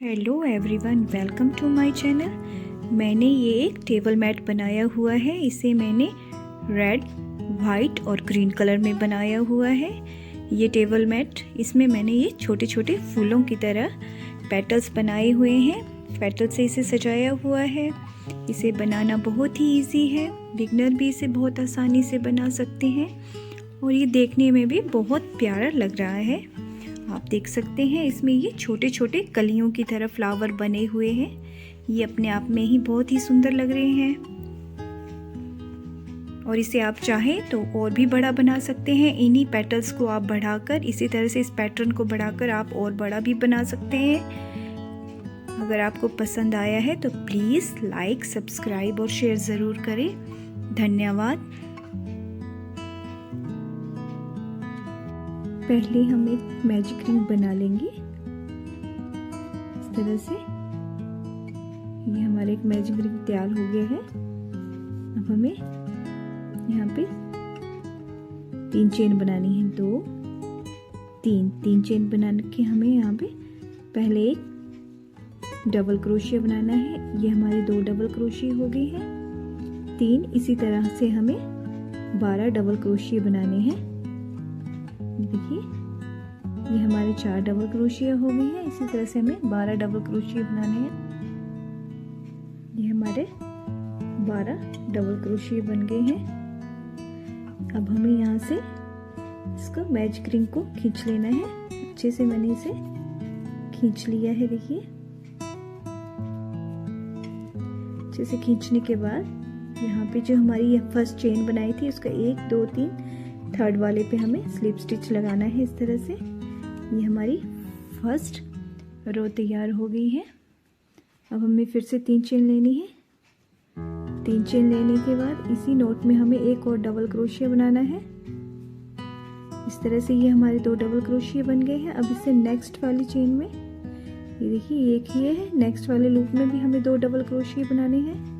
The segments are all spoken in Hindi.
Hello everyone, welcome to my channel. मैंने ये एक टेबल मैट बनाया हुआ है। इसे मैंने रेड, वाइट और ग्रीन कलर में बनाया हुआ है। ये टेबल मैट, इसमें मैंने ये छोटे छोटे फूलों की तरह पेटल्स बनाए हुए हैं। पेटल से इसे सजाया हुआ है। इसे बनाना बहुत ही इजी है। बिगनर भी इसे बहुत आसानी से बना सकते हैं और ये देखने में भी बहुत प्यारा लग रहा है। आप देख सकते हैं इसमें ये छोटे छोटे कलियों की तरह फ्लावर बने हुए हैं। ये अपने आप में ही बहुत ही सुंदर लग रहे हैं और इसे आप चाहें तो और भी बड़ा बना सकते हैं। इन्हीं पेटल्स को आप बढ़ाकर, इसी तरह से इस पैटर्न को बढ़ाकर आप और बड़ा भी बना सकते हैं। अगर आपको पसंद आया है तो प्लीज़ लाइक, सब्सक्राइब और शेयर ज़रूर करें। धन्यवाद। पहले हम एक मैजिक रिंग बना लेंगे इस तरह से। ये हमारा एक मैजिक रिंग तैयार हो गया है। अब हमें यहाँ पे 3 चेन बनानी है। 2 3 चेन बना के हमें यहाँ पे पहले एक डबल क्रोशिया बनाना है। ये हमारे 2 डबल क्रोशिया हो गए हैं। 3 इसी तरह से हमें 12 डबल क्रोशिया बनाने हैं। देखिए ये हमारे 4 डबल क्रोशिया हो गए हैं। इसी तरह से हमें 12 डबल क्रोशिया बनाने हैं। ये हमारे 12 डबल क्रोशिया बन गए हैं। अब हमें यहाँ से इसको मैजिक रिंग को खींच लेना है। अच्छे से मैंने इसे खींच लिया है। देखिए अच्छे से खींचने के बाद यहाँ पे जो हमारी ये फर्स्ट चेन बनाई थी उसका 1 2 3 थर्ड वाले पे हमें स्लिप स्टिच लगाना है इस तरह से। ये हमारी फर्स्ट रो तैयार हो गई है। अब हमें फिर से 3 चेन लेनी है। 3 चेन लेने के बाद इसी नोट में हमें एक और डबल क्रोशिया बनाना है। इस तरह से ये हमारे 2 डबल क्रोशिया बन गए हैं। अब इससे नेक्स्ट वाली चेन में ये देखिए एक ही है। नेक्स्ट वाले लूप में भी हमें 2 डबल क्रोशिया बनाने हैं।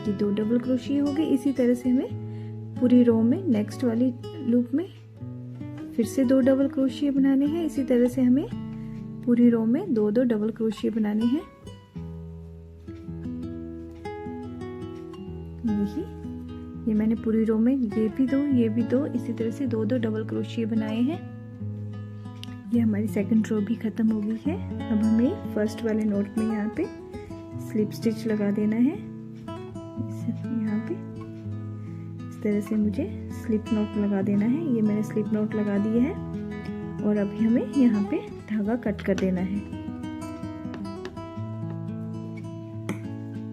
ये 2 डबल क्रोशिया हो गए। इसी तरह से हमें पूरी रो में नेक्स्ट वाली लूप में फिर से 2 डबल क्रोशिया बनाने हैं। इसी तरह से हमें पूरी रो में 2 डबल क्रोशिया बनाने हैं। देखिए ये मैंने पूरी रो में ये भी दो इसी तरह से 2 डबल क्रोशिया बनाए हैं। ये हमारी सेकंड रो भी खत्म हो गई है। अब हमें फर्स्ट वाले नोट में यहाँ पे स्लिप स्टिच लगा देना है। यहाँ पे इस तरह से मुझे स्लिप नोट लगा देना है। ये मैंने स्लिप नोट लगा दिए है और अभी हमें यहाँ पे धागा कट कर देना है।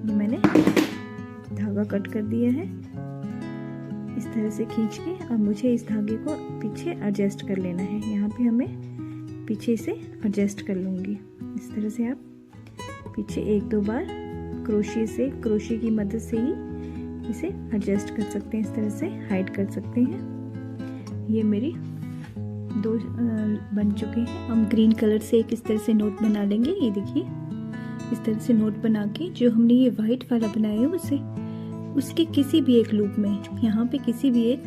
ये मैंने धागा कट कर दिया है इस तरह से खींच के। अब मुझे इस धागे को पीछे एडजस्ट कर लेना है। यहाँ पे हमें पीछे से एडजस्ट कर लूँगी। इस तरह से आप पीछे 1-2 बार क्रोशिया की मदद से ही इसे एडजस्ट कर सकते हैं। इस तरह से हाइड कर सकते हैं। ये मेरी 2 बन चुके हैं। हम ग्रीन कलर से एक इस तरह से नोट बना लेंगे। ये देखिए इस तरह से नोट बना के जो हमने ये वाइट वाला बनाया है उसके किसी भी एक लूप में, यहाँ पे किसी भी एक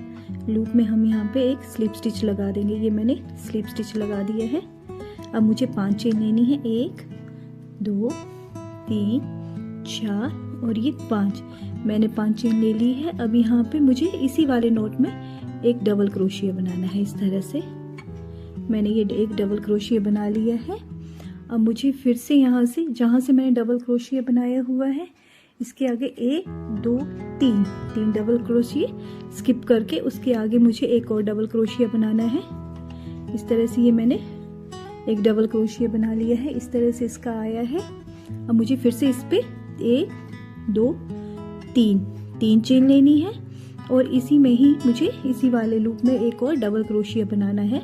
लूप में हम यहाँ पे एक स्लिप स्टिच लगा देंगे। ये मैंने स्लिप स्टिच लगा दिया है। अब मुझे 5 चेन लेनी है। 1 2 3 4 और ये 5। मैंने 5 चेन ले ली है। अब यहाँ पे मुझे इसी वाले नोट में एक डबल क्रोशिया बनाना है। इस तरह से मैंने ये एक डबल क्रोशिया बना लिया है। अब मुझे फिर से यहाँ से जहाँ से मैंने डबल क्रोशिया बनाया हुआ है इसके आगे 1 2 3 डबल क्रोशिया स्किप करके उसके आगे मुझे एक और डबल क्रोशिया बनाना है। इस तरह से ये मैंने एक डबल क्रोशिया बना लिया है। इस तरह से इसका आया है। अब मुझे फिर से इस पे 1 2 3 चेन लेनी है और इसी में ही मुझे इसी वाले लूप में एक और डबल क्रोशिया बनाना है।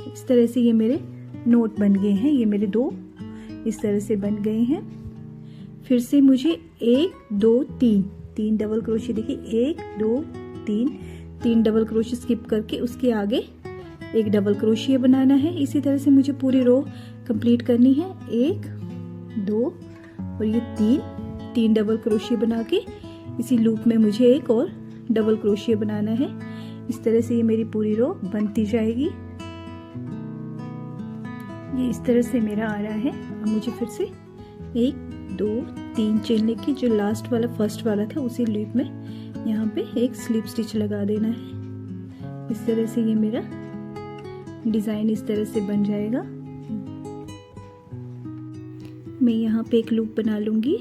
इस तरह से ये मेरे नोट बन गए हैं। ये मेरे 2 इस तरह से बन गए हैं। फिर से मुझे 1 2 3 डबल क्रोशिया, देखिए 1 2 3 डबल क्रोशिया स्किप करके उसके आगे एक डबल क्रोशिया बनाना है। इसी तरह से मुझे पूरी रो कंप्लीट करनी है। 1 2 और ये 3 डबल क्रोशिया बना के इसी लूप में मुझे एक और डबल क्रोशिया बनाना है। इस तरह से ये मेरी पूरी रो बनती जाएगी। ये इस तरह से मेरा आ रहा है। अब मुझे फिर से 1 2 3 चेन लेके जो लास्ट वाला फर्स्ट वाला था उसी लूप में यहाँ पे एक स्लिप स्टिच लगा देना है। इस तरह से ये मेरा डिज़ाइन इस तरह से बन जाएगा। मैं यहाँ पे एक लूप बना लूँगी।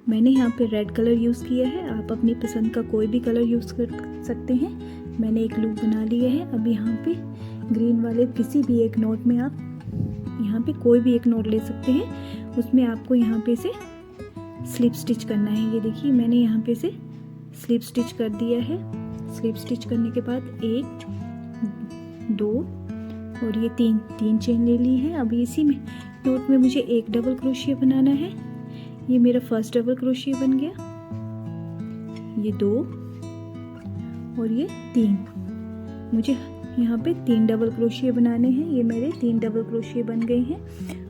मैंने यहाँ पे रेड कलर यूज़ किया है, आप अपनी पसंद का कोई भी कलर यूज़ कर सकते हैं। मैंने एक लूप बना लिया है। अब यहाँ पे ग्रीन वाले किसी भी एक नोट में आप यहाँ पे कोई भी एक नोट ले सकते हैं, उसमें आपको यहाँ पे से स्लिप स्टिच करना है। ये देखिए मैंने यहाँ पे से स्लिप स्टिच कर दिया है। स्लिप स्टिच करने के बाद 1 2 और ये 3 चेन ले ली है। अब इसी में नोट में मुझे एक डबल क्रोशिया बनाना है। ये मेरा फर्स्ट डबल क्रोशिया बन गया, ये 2 और ये 3। मुझे यहाँ पे 3 डबल क्रोशिया बनाने हैं। ये मेरे 3 डबल क्रोशिया बन गए हैं।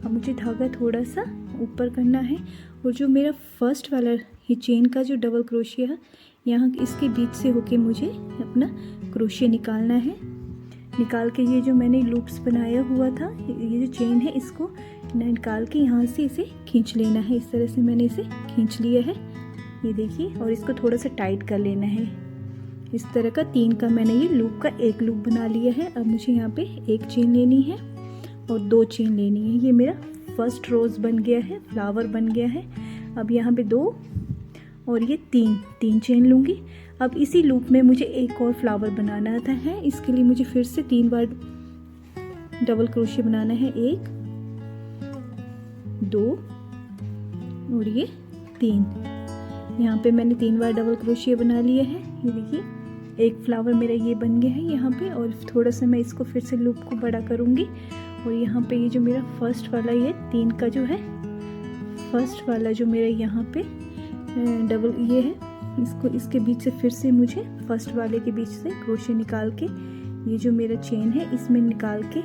अब मुझे धागा थोड़ा सा ऊपर करना है और जो मेरा फर्स्ट वाला ये चेन का जो डबल क्रोशिया है यहाँ इसके बीच से होके मुझे अपना क्रोशिया निकालना है। निकाल के ये जो मैंने लूप्स बनाया हुआ था, ये जो चेन है इसको निकाल के यहाँ से इसे खींच लेना है। इस तरह से मैंने इसे खींच लिया है, ये देखिए। और इसको थोड़ा सा टाइट कर लेना है। इस तरह का 3 का मैंने ये लूप का एक लूप बना लिया है। अब मुझे यहाँ पे एक चेन लेनी है और 2 चेन लेनी है। ये मेरा फर्स्ट रोज़ बन गया है, फ्लावर बन गया है। अब यहाँ पे 2 और ये 3 चेन लूँगी। अब इसी लूप में मुझे एक और फ्लावर बनाना आता है। इसके लिए मुझे फिर से 3 बार डबल क्रोशिया बनाना है। 1 2 और ये 3। यहाँ पे मैंने 3 बार डबल क्रोशिया बना लिया है। ये देखिए एक फ्लावर मेरा ये बन गया है यहाँ पे। और थोड़ा सा मैं इसको फिर से लूप को बड़ा करूँगी। और यहाँ पे ये जो मेरा फर्स्ट वाला ये 3 का जो है, फर्स्ट वाला जो मेरा यहाँ पे डबल ये है, इसको इसके बीच से फिर से मुझे फर्स्ट वाले के बीच से क्रोशिया निकाल के ये जो मेरा चेन है इसमें निकाल के,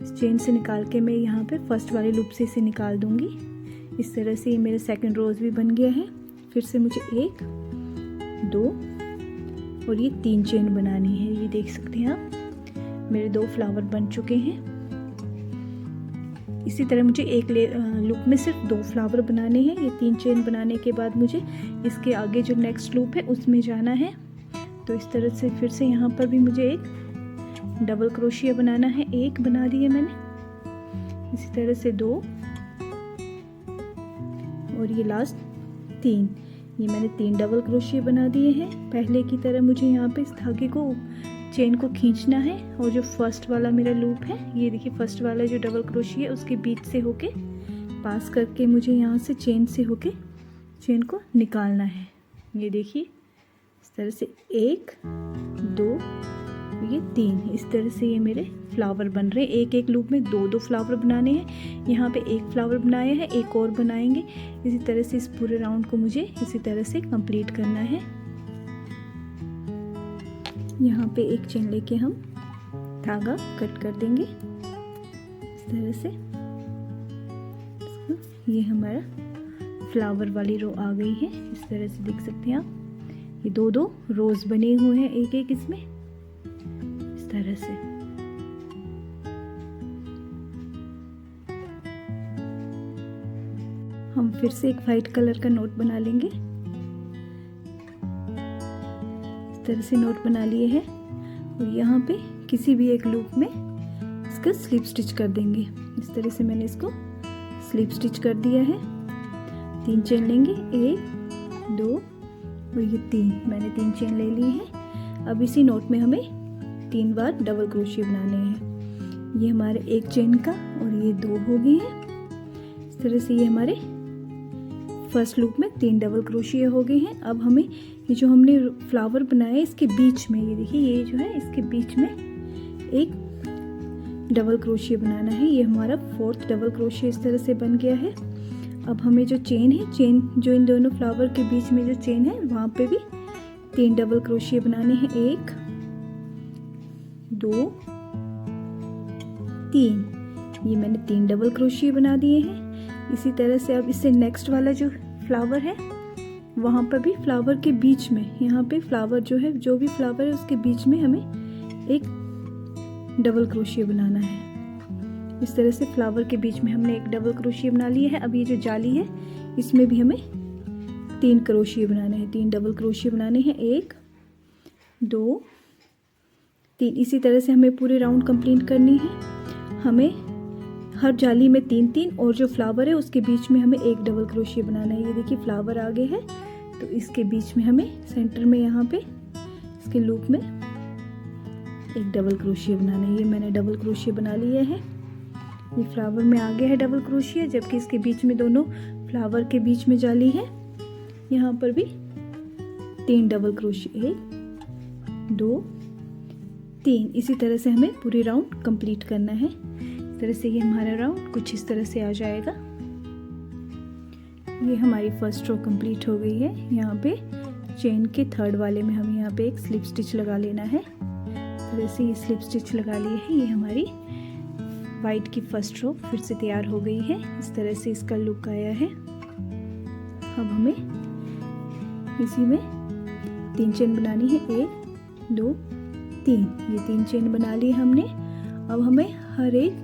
इस चेन से निकाल के मैं यहाँ पे फर्स्ट वाले लूप से इसे निकाल दूँगी। इस तरह से ये मेरा सेकंड रोज़ भी बन गया है। फिर से मुझे 1 2 और ये 3 चेन बनानी है। ये देख सकते हैं आप, मेरे 2 फ्लावर बन चुके हैं। इसी तरह मुझे एक लूप में सिर्फ 2 फ्लावर बनाने हैं। ये 3 चेन बनाने के बाद मुझे इसके आगे जो नेक्स्ट लूप है उसमें जाना है। तो इस तरह से फिर से यहाँ पर भी मुझे एक डबल क्रोशिया बनाना है। 1 बना दिए मैंने, इसी तरह से 2 और ये लास्ट 3। ये मैंने 3 डबल क्रोशिया बना दिए हैं। पहले की तरह मुझे यहाँ पे इस धागे को चेन को खींचना है और जो फर्स्ट वाला मेरा लूप है, ये देखिए फर्स्ट वाला जो डबल क्रोशिया है उसके बीच से होके पास करके मुझे यहाँ से चेन से होके चेन को निकालना है। ये देखिए इस तरह से 1 2 ये 3। इस तरह से ये मेरे फ्लावर बन रहे हैं। एक लूप में 2 फ्लावर बनाने हैं। यहाँ पे 1 फ्लावर बनाया है, एक और बनाएंगे। इसी तरह से इस पूरे राउंड को मुझे इसी तरह से कंप्लीट करना है। यहाँ पे एक चेन लेके हम धागा कट कर देंगे इस तरह से। ये हमारा फ्लावर वाली रो आ गई है। इस तरह से देख सकते हैं आप, ये 2 रोज बने हुए हैं एक इसमें, इस तरह से। हम फिर से एक वाइट कलर का नोट बना लेंगे। इस तरह से नोट बना लिए हैं और यहाँ पे किसी भी एक लूप में इसका स्लिप स्टिच कर देंगे। इस तरह से मैंने इसको स्लिप स्टिच कर दिया है। 3 चेन लेंगे, 1 2 और ये 3। मैंने 3 चेन ले ली है। अब इसी नोट में हमें 3 बार डबल क्रोशिया बनाने हैं। ये हमारे एक चेन का और ये 2 हो गए हैं। इस तरह से ये हमारे फर्स्ट लूप में 3 डबल क्रोशिया हो गए हैं। अब हमें ये जो हमने फ्लावर बनाया इसके बीच में, ये देखिए ये जो है इसके बीच में एक डबल क्रोशिया बनाना है। ये हमारा 4th डबल क्रोशिया इस तरह से बन गया है। अब हमें जो चेन है, चेन जो इन दोनों फ्लावर के बीच में जो चेन है वहाँ पे भी 3 डबल क्रोशिया बनाने हैं। 1 2 3। ये मैंने 3 डबल क्रोशिया बना दिए हैं। इसी तरह से अब इससे नेक्स्ट वाला जो फ्लावर है वहाँ पर भी फ्लावर के बीच में, यहाँ पे फ्लावर जो है, जो भी फ्लावर है उसके बीच में हमें एक डबल क्रोशिया बनाना है। इस तरह से फ्लावर के बीच में हमने एक डबल क्रोशिया बना लिया है। अब ये जो जाली है इसमें भी हमें 3 क्रोशिया बनाने हैं, 3 डबल क्रोशिया बनाने हैं, 1 2 3। इसी तरह से हमें पूरे राउंड कंप्लीट करनी है। हमें हर जाली में 3-3 और जो फ्लावर है उसके बीच में हमें एक डबल क्रोशिया बनाना है। ये देखिए फ्लावर आगे है तो इसके बीच में हमें सेंटर में यहाँ पे इसके लूप में एक डबल क्रोशिया बनाना है। ये मैंने डबल क्रोशिया बना लिया है। ये फ्लावर में आगे है डबल क्रोशिया, जबकि इसके बीच में दोनों फ्लावर के बीच में जाली है। यहाँ पर भी 3 डबल क्रोशिया, 1 2 3। इसी तरह से हमें पूरी राउंड कंप्लीट करना है। इस तरह से ये हमारा राउंड कुछ इस तरह से आ जाएगा। ये हमारी फर्स्ट रो कंप्लीट हो गई है। यहाँ पे चेन के थर्ड वाले में हमें यहाँ पे एक स्लिप स्टिच लगा लेना है। इस तरह से ये स्लिप स्टिच लगा लिए है। ये हमारी वाइट की फर्स्ट रो फिर से तैयार हो गई है। इस तरह से इसका लुक आया है। अब हमें इसी में 3 चेन बनानी है, 1 2 3। ये 3 चेन बना ली हमने। अब हमें हर एक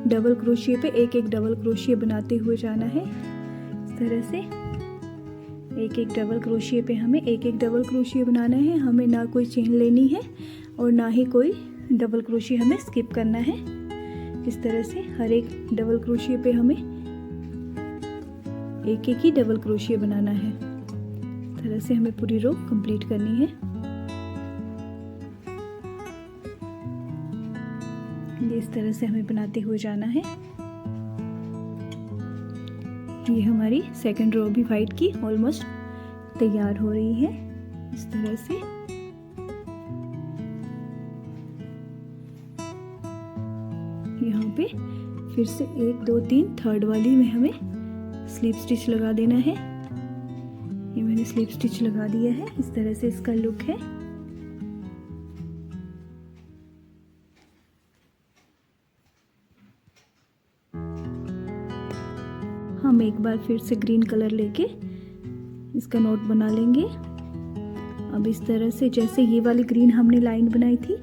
डबल क्रोशिया पे एक एक डबल क्रोशिया बनाते हुए जाना है। इस तरह से एक एक डबल क्रोशिया पे हमें एक एक डबल क्रोशिया बनाना है। हमें ना कोई चेन लेनी है और ना ही कोई डबल क्रोशिया हमें स्किप करना है। इस तरह से हर एक डबल क्रोशिया पे हमें एक एक ही डबल क्रोशिया बनाना है। इस तरह से हमें पूरी रो कंप्लीट करनी है। ये इस तरह से हमें बनाते हुए जाना है। ये हमारी सेकंड रो भी वाइट की ऑलमोस्ट तैयार हो रही है। इस तरह से यहाँ पे फिर से 1 2 3 थर्ड वाली में हमें स्लिप स्टिच लगा देना है। ये मैंने स्लिप स्टिच लगा दिया है। इस तरह से इसका लुक है। हम एक बार फिर से ग्रीन कलर लेके इसका नोट बना लेंगे। अब इस तरह से जैसे ये वाली ग्रीन हमने लाइन बनाई थी,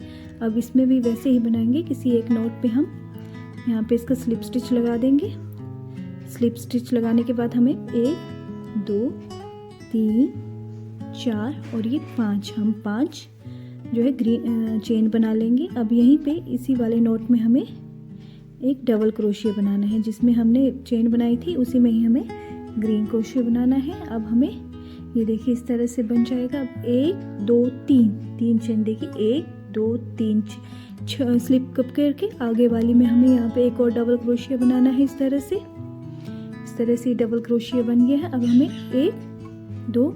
अब इसमें भी वैसे ही बनाएंगे। किसी एक नोट पे हम यहाँ पे इसका स्लिप स्टिच लगा देंगे। स्लिप स्टिच लगाने के बाद हमें 1 2 3 4 और ये 5, हम 5 जो है ग्रीन चेन बना लेंगे। अब यहीं पे इसी वाले नोट में हमें एक डबल क्रोशिया बनाना है। जिसमें हमने चेन बनाई थी उसी में ही हमें ग्रीन क्रोशिया बनाना है। अब हमें ये देखिए इस तरह से बन जाएगा। अब 1 2 3 चेन देखिए, 1 2 3 स्लिप कप करके आगे वाली में हमें यहाँ पे एक और डबल क्रोशिया बनाना है। इस तरह से डबल क्रोशिया बन गया है। अब हमें 1 2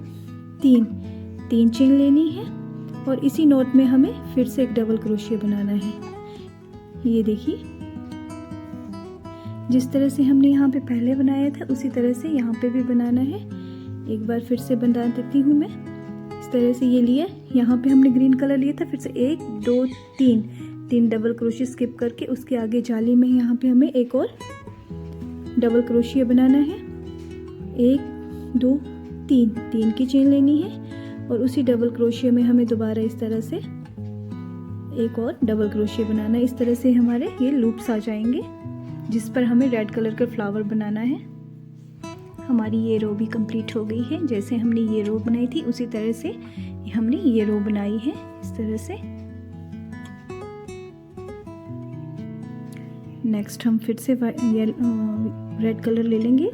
3 चेन लेनी है और इसी नोट में हमें फिर से एक डबल क्रोशिया बनाना है। ये देखिए जिस तरह से हमने यहाँ पे पहले बनाया था उसी तरह से यहाँ पे भी बनाना है। एक बार फिर से बना देती हूँ मैं। इस तरह से ये लिया, यहाँ पे हमने ग्रीन कलर लिया था, फिर से 1 2 3 डबल क्रोशिया स्किप करके उसके आगे जाली में यहाँ पे हमें एक और डबल क्रोशिया बनाना है। 1 2 3 की चेन लेनी है और उसी डबल क्रोशिया में हमें दोबारा इस तरह से एक और डबल क्रोशिया बनाना है। इस तरह से हमारे ये लूप्स आ जाएंगे जिस पर हमें रेड कलर का फ्लावर बनाना है। हमारी ये रो भी कंप्लीट हो गई है। जैसे हमने ये रो बनाई थी उसी तरह से हमने ये रो बनाई है। इस तरह से नेक्स्ट हम फिर से रेड कलर ले लेंगे,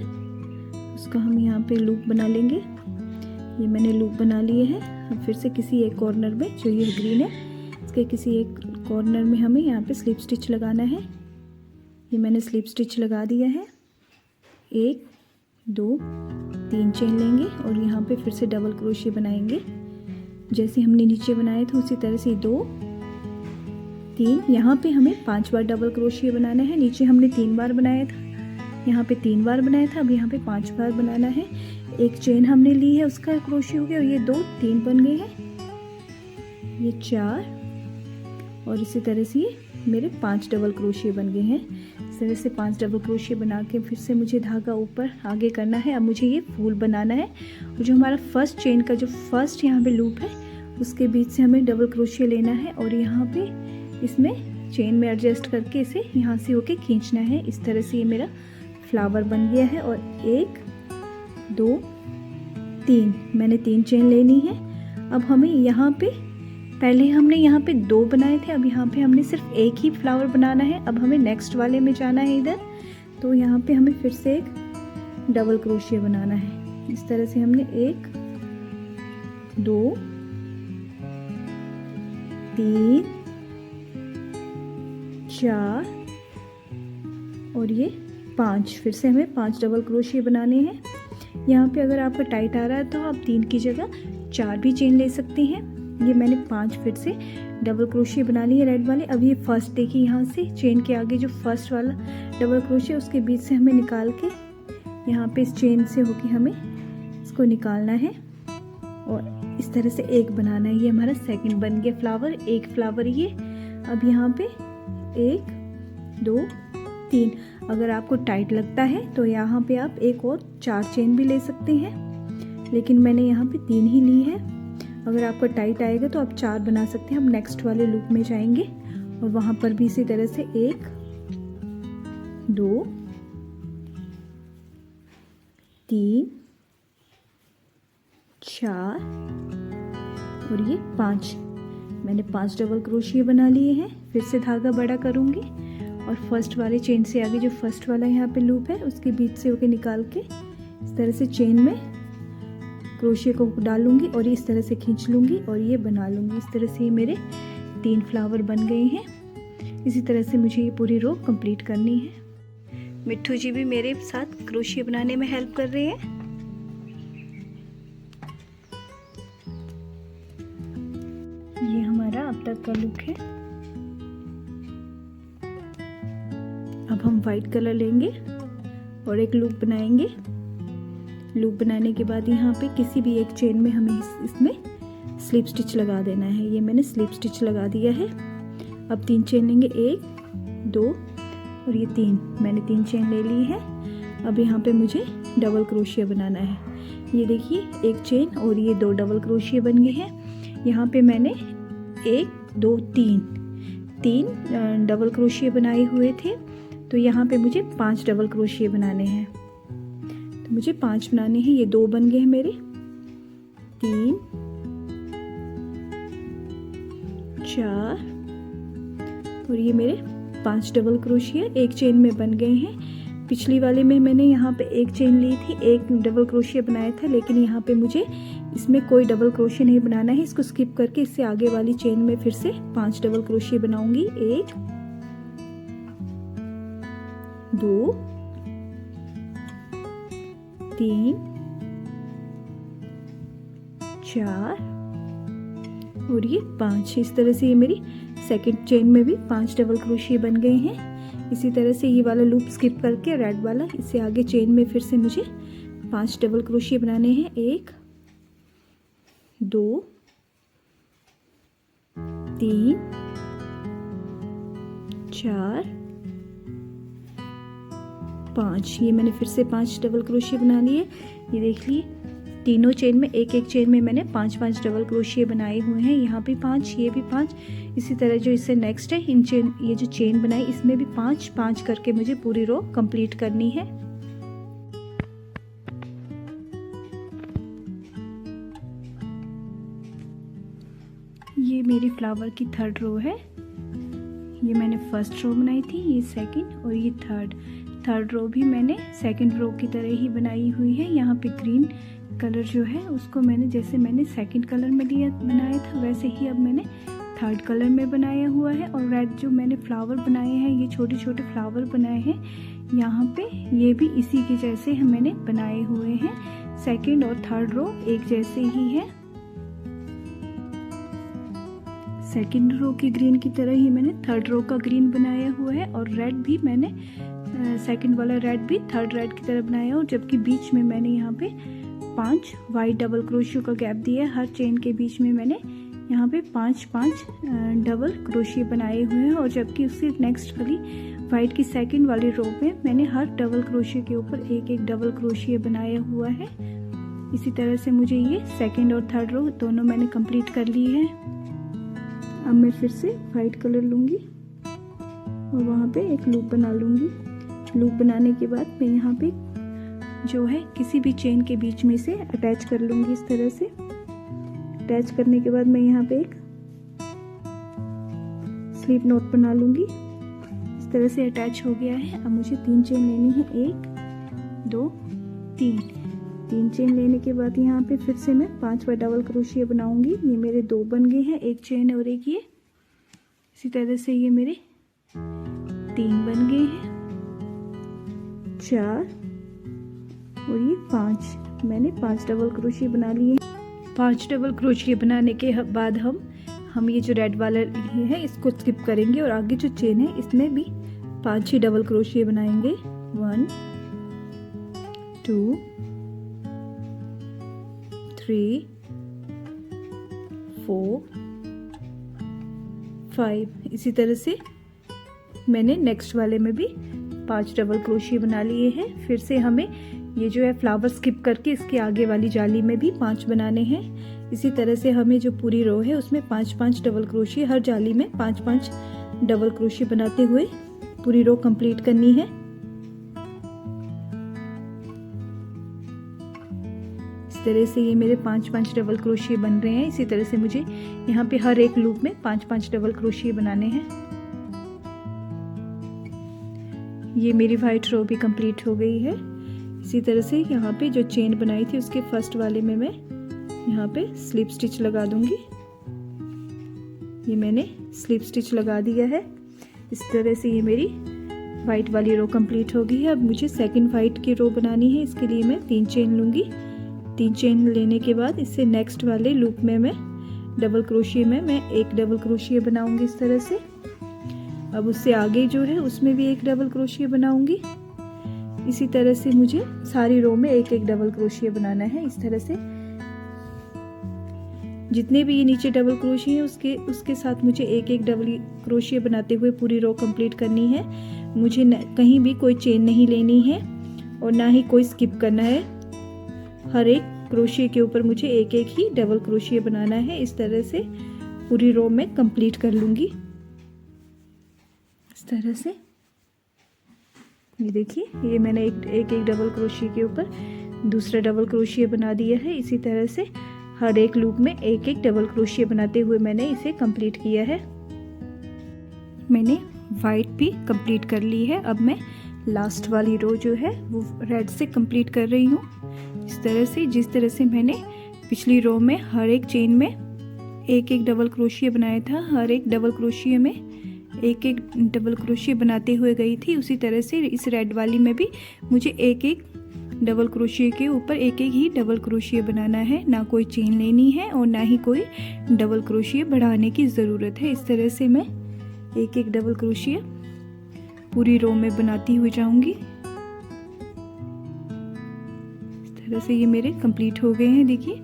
उसका हम यहाँ पे लूप बना लेंगे। ये मैंने लूप बना लिए हैं। अब फिर से किसी एक कॉर्नर में जो ये ग्रीन है इसके किसी एक कॉर्नर में हमें यहाँ पे स्लिप स्टिच लगाना है। ये मैंने स्लिप स्टिच लगा दिया है। 1 2 3 चेन लेंगे और यहाँ पे फिर से डबल क्रोशिया बनाएंगे जैसे हमने नीचे बनाए थे उसी तरह से 2 3। यहाँ पे हमें 5 बार डबल क्रोशिया बनाना है। नीचे हमने 3 बार बनाया था, यहाँ पे 3 बार बनाया था, अब यहाँ पे 5 बार बनाना है। एक चेन हमने ली है उसका क्रोशिया हो गया और ये 2 3 बन गए हैं, ये 4 और इसी तरह से ये मेरे 5 डबल क्रोशिया बन गए हैं। इस तरह से 5 डबल क्रोशिया बना के फिर से मुझे धागा ऊपर आगे करना है। अब मुझे ये फूल बनाना है और जो हमारा फर्स्ट चेन का जो फर्स्ट यहाँ पे लूप है उसके बीच से हमें डबल क्रोशिया लेना है और यहाँ पे इसमें चेन में एडजस्ट करके इसे यहाँ से होके खींचना है। इस तरह से ये मेरा फ्लावर बन गया है। और 1 2 3 मैंने 3 चेन लेनी है। अब हमें यहाँ पे, पहले हमने यहाँ पे 2 बनाए थे, अब यहाँ पे हमने सिर्फ एक ही फ्लावर बनाना है। अब हमें नेक्स्ट वाले में जाना है इधर, तो यहाँ पे हमें फिर से एक डबल क्रोशिया बनाना है। इस तरह से हमने 1 2 3 4 और ये 5, फिर से हमें 5 डबल क्रोशिया बनाने हैं। यहाँ पे अगर आपका टाइट आ रहा है तो आप 3 की जगह 4 भी चेन ले सकते हैं। ये मैंने 5 फिर से डबल क्रोशिया बना ली है रेड वाले। अब ये फर्स्ट देखिए, यहाँ से चेन के आगे जो फर्स्ट वाला डबल क्रोशिया उसके बीच से हमें निकाल के यहाँ पे इस चेन से होके हमें इसको निकालना है और इस तरह से एक बनाना है। ये हमारा सेकंड बन गया फ्लावर, एक फ्लावर ये। अब यहाँ पे 1 2 3, अगर आपको टाइट लगता है तो यहाँ पे आप एक और 4 चेन भी ले सकते हैं, लेकिन मैंने यहाँ पे 3 ही ली है। अगर आपका टाइट आएगा तो आप 4 बना सकते हैं। हम नेक्स्ट वाले लूप में जाएंगे और वहाँ पर भी इसी तरह से 1 2 3 4 और ये 5, मैंने 5 डबल क्रोशिया बना लिए हैं। फिर से धागा बड़ा करूँगी और फर्स्ट वाले चेन से आगे जो फर्स्ट वाला यहाँ पे लूप है उसके बीच से होके निकाल के इस तरह से चेन में क्रोशिया को डालूंगी और इस तरह से खींच लूँगी और ये बना लूँगी। इस तरह से ये मेरे 3 फ्लावर बन गए हैं। इसी तरह से मुझे ये पूरी रो कंप्लीट करनी है। मिट्ठू जी भी मेरे साथ क्रोशिया बनाने में हेल्प कर रहे हैं। ये हमारा अब तक का लुक है। अब हम वाइट कलर लेंगे और एक लूप बनाएंगे। लूप बनाने के बाद यहाँ पे किसी भी एक चेन में हमें इसमें स्लिप स्टिच लगा देना है। ये मैंने स्लिप स्टिच लगा दिया है। अब 3 चेन लेंगे, 1 2 और ये 3, मैंने 3 चेन ले ली है। अब यहाँ पे मुझे डबल क्रोशिया बनाना है। ये देखिए, एक चेन और ये 2 डबल क्रोशिया बन गए हैं। यहाँ पे मैंने 1 2 3 डबल क्रोशिया बनाए हुए थे, तो यहाँ पे मुझे 5 डबल क्रोशिया बनाने हैं। तो मुझे 5 बनाने हैं। ये 2 बन गए हैं मेरे, 3 4 और ये मेरे 5 डबल क्रोशिया एक चेन में बन गए हैं। पिछली वाले में मैंने यहाँ पे एक चेन ली थी, एक डबल क्रोशिया बनाया था, लेकिन यहाँ पे मुझे इसमें कोई डबल क्रोशिया नहीं बनाना है। इसको स्किप करके इससे आगे वाली चेन में फिर से 5 डबल क्रोशिया बनाऊंगी। 1 2 3 4 और ये 5। इस तरह से ये मेरी सेकंड चेन में भी 5 डबल क्रोशिया बन गए हैं। इसी तरह से ये वाला लूप स्किप करके रेड वाला इससे आगे चेन में फिर से मुझे 5 डबल क्रोशिया बनाने हैं। 1 2 3 4 5। ये मैंने फिर से 5 डबल क्रोशिया बना लिए। ये देख लिए, तीनों चेन में एक चेन में मैंने 5 डबल क्रोशिया बनाए हुए हैं। यहाँ भी 5, ये भी 5। इसी तरह जो इससे नेक्स्ट है, इन चेन, ये जो चेन बनाई इसमें भी 5 करके मुझे पूरी रो कंप्लीट करनी है। ये मेरी फ्लावर की 3rd रो है। ये मैंने फर्स्ट रो बनाई थी, ये सेकंड और ये थर्ड रो भी मैंने सेकंड रो की तरह ही बनाई हुई है। यहाँ पे ग्रीन कलर जो है उसको जैसे मैंने सेकंड कलर में बनाया था वैसे ही अब मैंने 3rd कलर में बनाया हुआ है। और रेड जो मैंने फ्लावर बनाए हैं, ये छोटे छोटे फ्लावर बनाए हैं यहाँ पे, ये भी इसी के जैसे मैंने बनाए हुए हैं। सेकंड और 3rd रो एक जैसे ही है। सेकंड रो की ग्रीन की तरह ही मैंने 3rd रो का ग्रीन बनाया हुआ है। और रेड भी मैंने सेकंड वाला रेड भी 3rd रेड की तरह बनाया, और जबकि बीच में मैंने यहाँ पे 5 वाइट डबल क्रोशिया का गैप दिया है। हर चेन के बीच में मैंने यहाँ पे 5 डबल क्रोशिया बनाए हुए हैं। और जबकि उससे नेक्स्ट वाली वाइट की सेकंड वाली रो में मैंने हर डबल क्रोशिया के ऊपर एक डबल क्रोशिया बनाया हुआ है। इसी तरह से मुझे ये सेकंड और 3rd रो दोनों मैंने कंप्लीट कर ली है। अब मैं फिर से वाइट कलर लूँगी और वहाँ पे एक लूप बना लूँगी। लूप बनाने के बाद मैं यहाँ पे जो है किसी भी चेन के बीच में से अटैच कर लूँगी। इस तरह से अटैच करने के बाद मैं यहाँ पे एक स्लिप नॉट बना लूँगी। इस तरह से अटैच हो गया है। अब मुझे 3 चेन लेनी है, 1 2 3 चेन लेने के बाद यहाँ पे फिर से मैं 5 बार डबल क्रोशिया बनाऊंगी। ये मेरे 2 बन गए हैं, एक चेन और एक ये। इसी तरह से ये मेरे 3 बन गए हैं, 4 और ये 5। मैंने 5 डबल क्रोशिया बना लिए। 5 डबल क्रोशिया बनाने के बाद हम ये जो रेड वाला है इसको स्किप करेंगे और आगे जो चेन है इसमें भी 5 ही डबल क्रोशिया बनाएंगे। 1 2 3 4 5। इसी तरह से मैंने नेक्स्ट वाले में भी 5 डबल क्रोशिया बना लिए हैं। फिर से हमें ये जो है फ्लावर स्किप करके इसके आगे वाली जाली में भी 5 बनाने हैं। इसी तरह से हमें जो पूरी रो है उसमें 5-5 डबल क्रोशिया, हर जाली में 5-5 डबल क्रोशिया बनाते हुए पूरी रो कंप्लीट करनी है। इस तरह से ये मेरे 5-5 डबल क्रोशिया बन रहे हैं। इसी तरह से मुझे यहाँ पे हर एक लूप में 5-5 डबल क्रोशिया बनाने हैं। ये मेरी वाइट रो भी कंप्लीट हो गई है। इसी तरह से यहाँ पे जो चेन बनाई थी उसके फर्स्ट वाले में मैं यहाँ पे स्लिप स्टिच लगा दूंगी। ये मैंने स्लिप स्टिच लगा दिया है। इस तरह से ये मेरी वाइट वाली रो कंप्लीट हो गई है। अब मुझे सेकंड वाइट की रो बनानी है। इसके लिए मैं 3 चेन लूँगी। 3 चेन लेने के बाद इससे नेक्स्ट वाले लूप में मैं डबल क्रोशिया में मैं एक डबल क्रोशिया बनाऊंगी इस तरह से। अब उससे आगे जो है उसमें भी एक डबल क्रोशिया बनाऊंगी। इसी तरह से मुझे सारी रो में एक एक डबल क्रोशिया बनाना है। इस तरह से जितने भी ये नीचे डबल क्रोशिया है उसके साथ मुझे एक एक डबल क्रोशिया बनाते हुए पूरी रो कंप्लीट करनी है। मुझे कहीं भी कोई चेन नहीं लेनी है और ना ही कोई स्किप करना है। हर एक क्रोशिया के ऊपर मुझे एक एक ही डबल क्रोशिया बनाना है। इस तरह से पूरी रो में कंप्लीट कर लूँगी। इस तरह से ये देखिए, ये मैंने एक डबल क्रोशिया के ऊपर दूसरा डबल क्रोशिया बना दिया है। इसी तरह से हर एक लूप में एक एक डबल क्रोशिया बनाते हुए मैंने इसे कंप्लीट किया है। मैंने वाइट भी कंप्लीट कर ली है। अब मैं लास्ट वाली रो जो है वो रेड से कंप्लीट कर रही हूँ। इस तरह से जिस तरह से मैंने पिछली रो में हर एक चेन में एक एक डबल क्रोशिया बनाया था, हर एक डबल क्रोशिया में एक एक डबल क्रोशिया बनाते हुए गई थी, उसी तरह से इस रेड वाली में भी मुझे एक एक डबल क्रोशिया के ऊपर एक एक ही डबल क्रोशिया बनाना है। ना कोई चेन लेनी है और ना ही कोई डबल क्रोशिया बढ़ाने की ज़रूरत है। इस तरह से मैं एक एक डबल क्रोशिया पूरी रो में बनाती हुई जाऊंगी। इस तरह से ये मेरे कंप्लीट हो गए हैं। देखिए,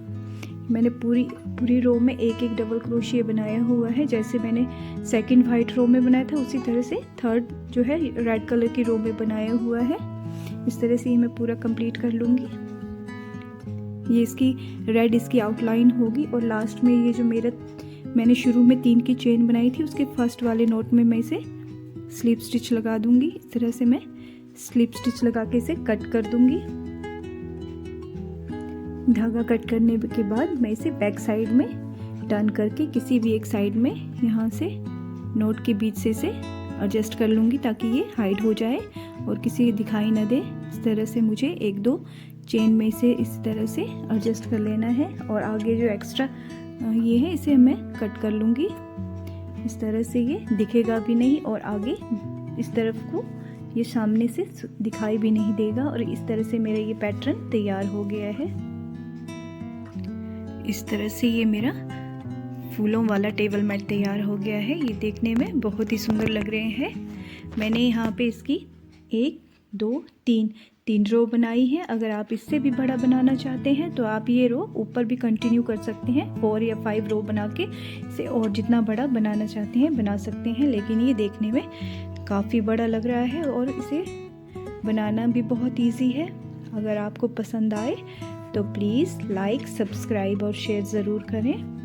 मैंने पूरी रो में एक एक डबल क्रोशिया बनाया हुआ है। जैसे मैंने सेकंड वाइट रो में बनाया था उसी तरह से थर्ड जो है रेड कलर की रो में बनाया हुआ है। इस तरह से ये मैं पूरा कंप्लीट कर लूँगी। ये इसकी रेड इसकी आउटलाइन होगी और लास्ट में ये जो मैंने शुरू में 3 की चेन बनाई थी उसके फर्स्ट वाले नोट में मैं इसे स्लिप स्टिच लगा दूंगी। इस तरह से मैं स्लिप स्टिच लगा के इसे कट कर दूंगी। धागा कट करने के बाद मैं इसे बैक साइड में टर्न करके किसी भी एक साइड में यहाँ से नोट के बीच से इसे एडजस्ट कर लूँगी ताकि ये हाइड हो जाए और किसी दिखाई ना दे। इस तरह से मुझे 1-2 चेन में इसे इस तरह से एडजस्ट कर लेना है और आगे जो एक्स्ट्रा ये है इसे मैं कट कर लूँगी। इस तरह से ये दिखेगा भी नहीं और आगे इस तरफ को ये सामने से दिखाई भी नहीं देगा। और इस तरह से मेरा ये पैटर्न तैयार हो गया है। इस तरह से ये मेरा फूलों वाला टेबल मैट तैयार हो गया है। ये देखने में बहुत ही सुंदर लग रहे हैं। मैंने यहाँ पे इसकी 1 2 3 रो बनाई है। अगर आप इससे भी बड़ा बनाना चाहते हैं तो आप ये रो ऊपर भी कंटिन्यू कर सकते हैं। 4 या 5 रो बना के इसे और जितना बड़ा बनाना चाहते हैं बना सकते हैं। लेकिन ये देखने में काफ़ी बड़ा लग रहा है और इसे बनाना भी बहुत ईजी है। अगर आपको पसंद आए तो प्लीज़ लाइक, सब्सक्राइब और शेयर ज़रूर करें।